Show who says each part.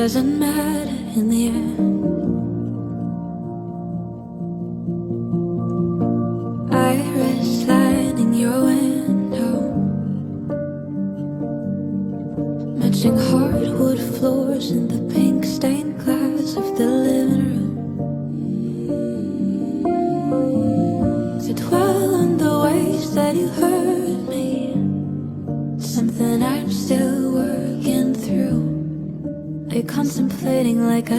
Speaker 1: doesn't matter in the end. Iris lining your window, matching hardwood floors and the pink stained glass of the living room. To dwell on the ways that you hurt me, something I'm still working through. Like contemplating like I